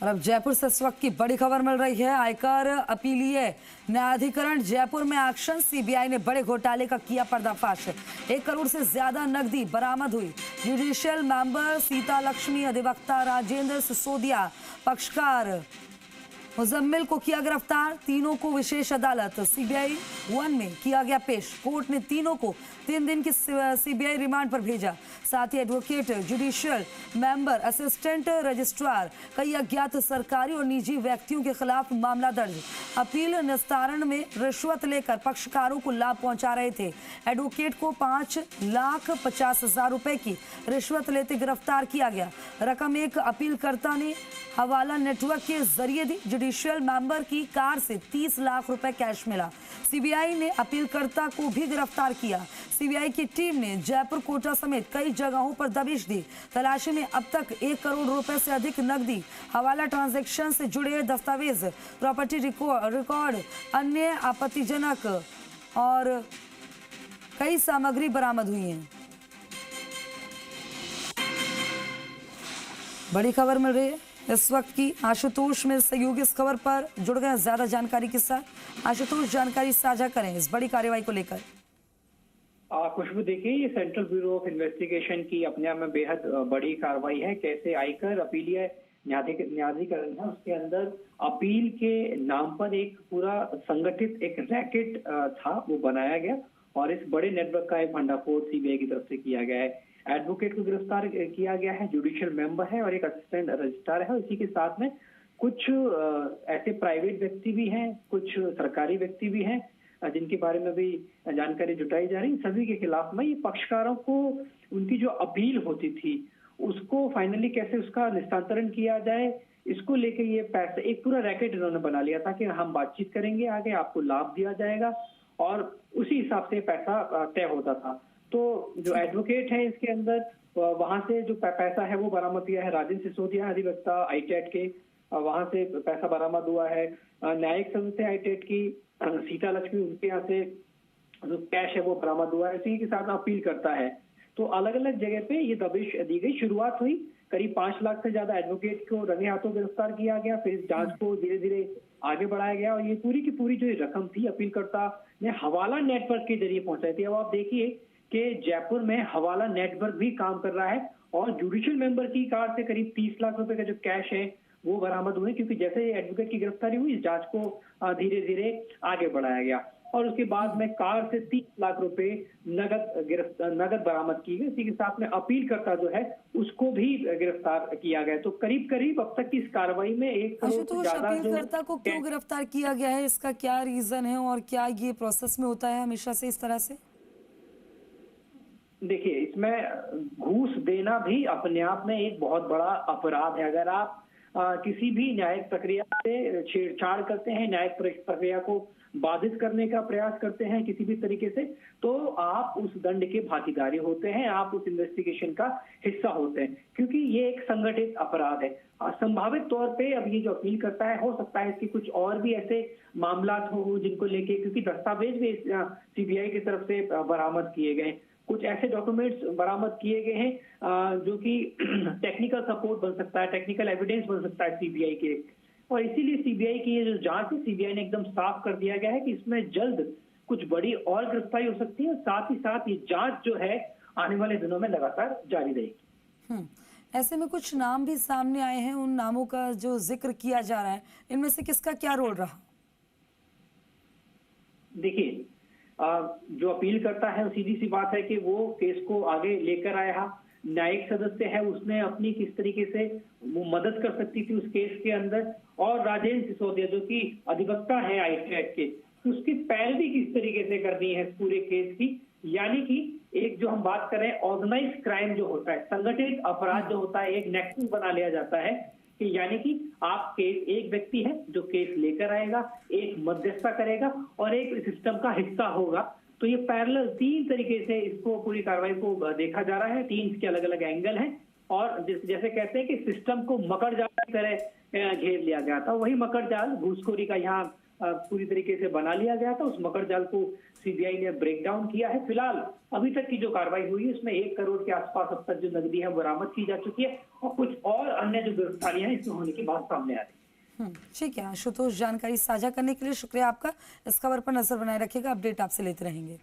और अब जयपुर से इस वक्त की बड़ी खबर मिल रही है। आयकर अपीलीय न्यायाधिकरण जयपुर में एक्शन। सीबीआई ने बड़े घोटाले का किया पर्दाफाश। 1 करोड़ से ज्यादा नकदी बरामद हुई। जुडिशियल मेंबर सीता लक्ष्मी, अधिवक्ता राजेंद्र सिसोदिया, पक्षकार मुजम्मिल को किया गिरफ्तार। तीनों को विशेष अदालत सीबीआई 1 में किया गया पेश। कोर्ट ने तीनों को 3 दिन की सीबीआई रिमांड पर भेजा। साथ ही advocate, judicial member, assistant registrar, कई अज्ञात सरकारी और निजी व्यक्तियों के खिलाफ मामला दर्ज। अपील निस्तारण में रिश्वत लेकर पक्षकारों को लाभ पहुंचा रहे थे। एडवोकेट को 5,50,000 रुपए की रिश्वत लेते गिरफ्तार किया गया। रकम एक अपीलकर्ता ने हवाला नेटवर्क के जरिए दी। जुडिशियल मेंबर की कार से 30 लाख रुपए कैश मिला। सीबीआई ने अपीलकर्ता को भी गिरफ्तार किया। सीबीआई की टीम ने जयपुर, कोटा समेत कई जगहों पर दबिश दी। तलाशी में अब तक 1 करोड़ रुपए से अधिक नकदी, हवाला ट्रांजैक्शन से जुड़े दस्तावेज, प्रॉपर्टी रिकॉर्ड, अन्य आपत्तिजनक और कई सामग्री बरामद हुई है। बड़ी खबर मिल रही है इस वक्त की। आशुतोष मेरे सहयोगी इस खबर पर जुड़ गए ज्यादा जानकारी के साथ। आशुतोष, जानकारी साझा करें इस बड़ी कार्रवाई को लेकर। खुशबू, देखिए, ये सेंट्रल ब्यूरो ऑफ इन्वेस्टिगेशन की अपने आप में बेहद बड़ी कार्रवाई है। कैसे आयकर अपीलीय न्यायाधिकरण है, उसके अंदर अपील के नाम पर एक पूरा संगठित एक रैकेट था, वो बनाया गया और इस बड़े नेटवर्क का एक भंडाफोड़ सीबीआई की तरफ से किया गया है। एडवोकेट को गिरफ्तार किया गया है, जुडिशियल मेंबर है और एक असिस्टेंट रजिस्ट्रार है। इसी के साथ में कुछ ऐसे प्राइवेट व्यक्ति भी हैं, कुछ सरकारी व्यक्ति भी हैं जिनके बारे में भी जानकारी जुटाई जा रही। सभी के खिलाफ में ये पक्षकारों को उनकी जो अपील होती थी उसको फाइनली कैसे उसका निस्तारण किया जाए, इसको लेके ये पैसे एक पूरा रैकेट इन्होंने बना लिया था कि हम बातचीत करेंगे, आगे आपको लाभ दिया जाएगा और उसी हिसाब से पैसा तय होता था। तो जो एडवोकेट है इसके अंदर वहां से जो पैसा है वो बरामद किया है। राजेंद्र सिसोदिया, अधिवक्ता आईटेट के, वहां से पैसा बरामद हुआ है। न्यायिक सदस्य आईटेट की सीता लक्ष्मी, उनके यहाँ से जो कैश है वो बरामद हुआ है। इसी के साथ अपील करता है। तो अलग अलग जगह पे ये दबिश दी गई। शुरुआत हुई, करीब 5 लाख से ज्यादा एडवोकेट को रंगे हाथों गिरफ्तार किया गया। फिर इस जांच को धीरे धीरे आगे बढ़ाया गया और ये पूरी की पूरी जो रकम थी अपीलकर्ता ने हवाला नेटवर्क के जरिए पहुंचाई थी। अब आप देखिए कि जयपुर में हवाला नेटवर्क भी काम कर रहा है और जुडिशियल मेंबर की कार से करीब 30 लाख रुपए का जो कैश है वो बरामद हुए, क्योंकि जैसे एडवोकेट की गिरफ्तारी हुई इस जांच को धीरे धीरे आगे बढ़ाया गया और उसके बाद में कार से 30 लाख रुपए नगद बरामद की गई। इसी के साथ में अपीलकर्ता जो है उसको भी गिरफ्तार किया गया। तो करीब करीब अब तक की इस कार्रवाई में 1 करोड़ से ज्यादा अपीलकर्ता को क्यों गिरफ्तार किया गया है, इसका क्या रीजन है और क्या ये प्रोसेस में होता है हमेशा से इस तरह से? देखिए, इसमें घूस देना भी अपने आप में एक बहुत बड़ा अपराध है। अगर आप किसी भी न्यायिक प्रक्रिया से छेड़छाड़ करते हैं, न्यायिक प्रक्रिया को बाधित करने का प्रयास करते हैं किसी भी तरीके से, तो आप उस दंड के भागीदारी होते हैं, आप उस इन्वेस्टिगेशन का हिस्सा होते हैं, क्योंकि ये एक संगठित अपराध है। संभावित तौर पे अब ये जो अपील करता है, हो सकता है कि कुछ और भी ऐसे मामला हो जिनको लेके, क्योंकि दस्तावेज भी सीबीआई की तरफ से बरामद किए गए, कुछ ऐसे डॉक्यूमेंट्स बरामद किए गए हैं जो कि टेक्निकल सपोर्ट बन सकता है, टेक्निकल एविडेंस बन सकता है सीबीआई के। और इसीलिए सीबीआई की ये जो जांच है, सीबीआई ने एकदम साफ कर दिया गया है कि इसमें जल्द कुछ बड़ी और गिरफ्तारी हो सकती है। साथ ही साथ ये जांच जो है आने वाले दिनों में लगातार जारी रहेगी। ऐसे में कुछ नाम भी सामने आए हैं, उन नामों का जो जिक्र किया जा रहा है, इनमें से किसका क्या रोल रहा? देखिए, जो अपील करता है सीधी सी बात है कि वो केस को आगे लेकर आया। न्यायिक सदस्य है, उसने अपनी किस तरीके से वो मदद कर सकती थी उस केस के अंदर, और राजेंद्र सिसोदिया जो कि अधिवक्ता है आईटेट के, उसकी पैरवी किस तरीके से करनी है इस पूरे केस की। यानी कि एक जो हम बात कर रहे हैं ऑर्गेनाइज क्राइम जो होता है, संगठित अपराध जो होता है, एक नेक्सस बना लिया जाता है कि यानी कि आप केस, एक व्यक्ति है जो केस लेकर आएगा, एक मध्यस्थता करेगा और एक सिस्टम का हिस्सा होगा। तो ये पैरेलल 3 तरीके से इसको पूरी कार्रवाई को देखा जा रहा है। 3 इसके अलग अलग एंगल हैं और जैसे कहते हैं कि सिस्टम को मकड़ जाल की तरह घेर लिया गया था, वही मकड़ जाल घूसखोरी का यहाँ पूरी तरीके से बना लिया गया था। उस मकर जाल को सीबीआई ने ब्रेक डाउन किया है। फिलहाल अभी तक की जो कार्रवाई हुई है उसमें 1 करोड़ के आसपास अब तक जो नकदी है बरामद की जा चुकी है और कुछ और अन्य जो गिरफ्तारियां हैं इसमें होने की बात सामने आ रही है। ठीक है आशुतोष, जानकारी साझा करने के लिए शुक्रिया आपका। इस खबर पर नजर बनाए रखिएगा, अपडेट आपसे लेते रहेंगे।